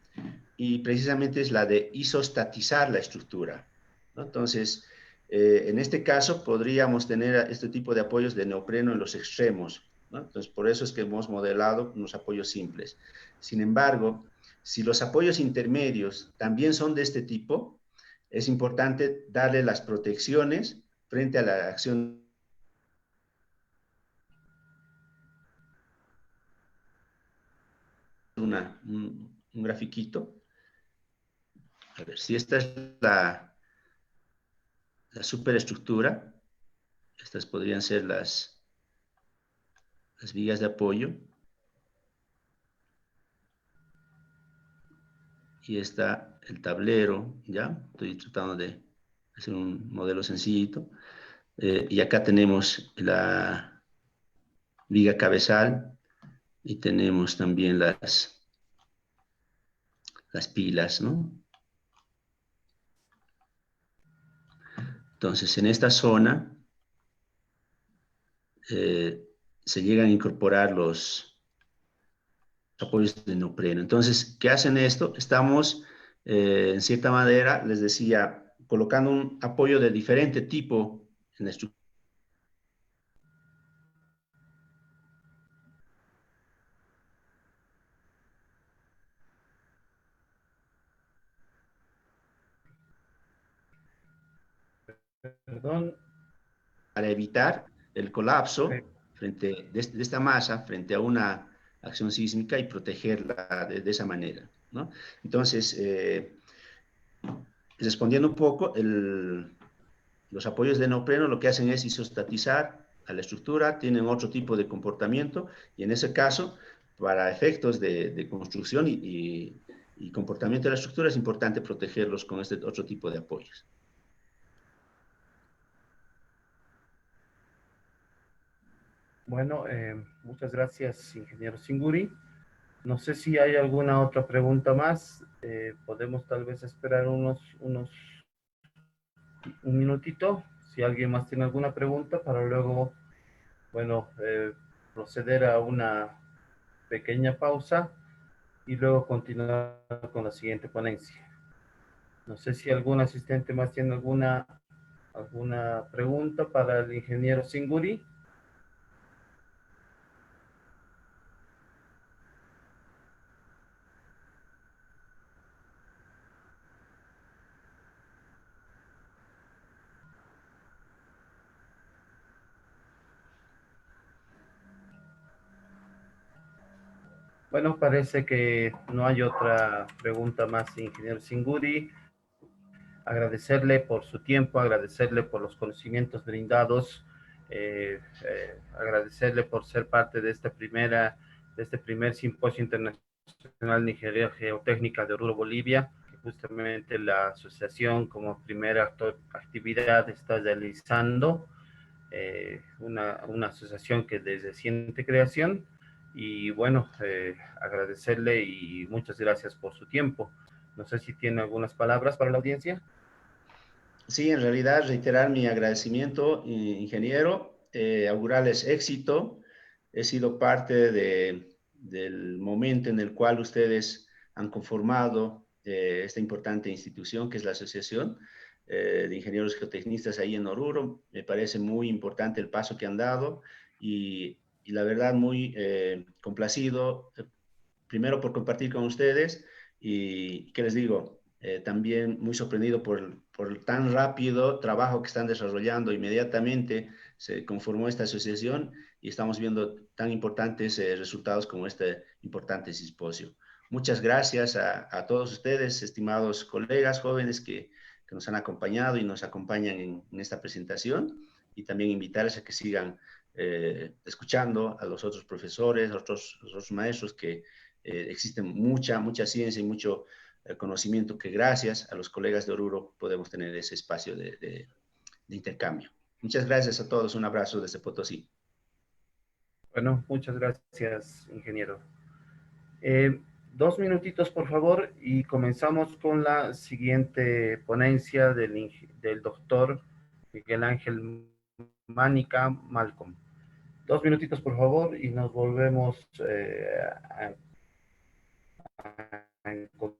y precisamente es la de isostatizar la estructura, ¿no? Entonces, en este caso podríamos tener este tipo de apoyos de neopreno en los extremos, ¿no? Entonces, por eso es que hemos modelado unos apoyos simples. Sin embargo, Si los apoyos intermedios también son de este tipo, es importante darle las protecciones frente a la acción. Un grafiquito. A ver, si esta es la superestructura, estas podrían ser las vigas de apoyo. Y está el tablero, ¿ya? Estoy tratando de hacer un modelo sencillito. Y acá tenemos la viga cabezal y tenemos también las pilas, ¿no? Entonces, en esta zona se llegan a incorporar los apoyos de neopreno. Entonces, ¿qué hacen esto? Estamos, en cierta manera, les decía, colocando un apoyo de diferente tipo en la estructura. Perdón. Para evitar el colapso eh, de esta masa frente a una acción sísmica y protegerla de esa manera, ¿no? Entonces, respondiendo un poco, los apoyos de neopreno lo que hacen es isostatizar a la estructura, tienen otro tipo de comportamiento y en ese caso, para efectos de construcción y comportamiento de la estructura, es importante protegerlos con este otro tipo de apoyos. Bueno, muchas gracias, ingeniero Singuri. No sé si hay alguna otra pregunta más. Podemos tal vez esperar un minutito, si alguien más tiene alguna pregunta, para luego, bueno, proceder a una pequeña pausa y luego continuar con la siguiente ponencia. No sé si algún asistente más tiene alguna pregunta para el ingeniero Singuri. Bueno, parece que no hay otra pregunta más, ingeniero Singuri. Agradecerle por su tiempo, agradecerle por los conocimientos brindados, agradecerle por ser parte de este primer simposio internacional de ingeniería geotécnica de Oruro, Bolivia, que justamente la asociación como primera actividad está realizando, una asociación que desde reciente creación. Y bueno, agradecerle y muchas gracias por su tiempo. No sé si tiene algunas palabras para la audiencia. Sí, en realidad reiterar mi agradecimiento, ingeniero, augurarles éxito. He sido parte del momento en el cual ustedes han conformado esta importante institución que es la Asociación de Ingenieros Geotecnistas ahí en Oruro. Me parece muy importante el paso que han dado y la verdad muy complacido, primero por compartir con ustedes y, ¿qué les digo? También muy sorprendido por el tan rápido trabajo que están desarrollando. Inmediatamente se conformó esta asociación y estamos viendo tan importantes resultados como este importante simposio. Muchas gracias a todos ustedes, estimados colegas jóvenes que nos han acompañado y nos acompañan en esta presentación y también invitarles a que sigan escuchando a los otros profesores, a los otros maestros que existe mucha ciencia y mucho conocimiento que gracias a los colegas de Oruro podemos tener ese espacio de intercambio. Muchas gracias a todos. Un abrazo desde Potosí. Bueno, muchas gracias, ingeniero. Eh, 2 minutitos, por favor, y comenzamos con la siguiente ponencia del doctor Miguel Ángel Mánica Malcolm. 2 minutitos, por favor, y nos volvemos a encontrar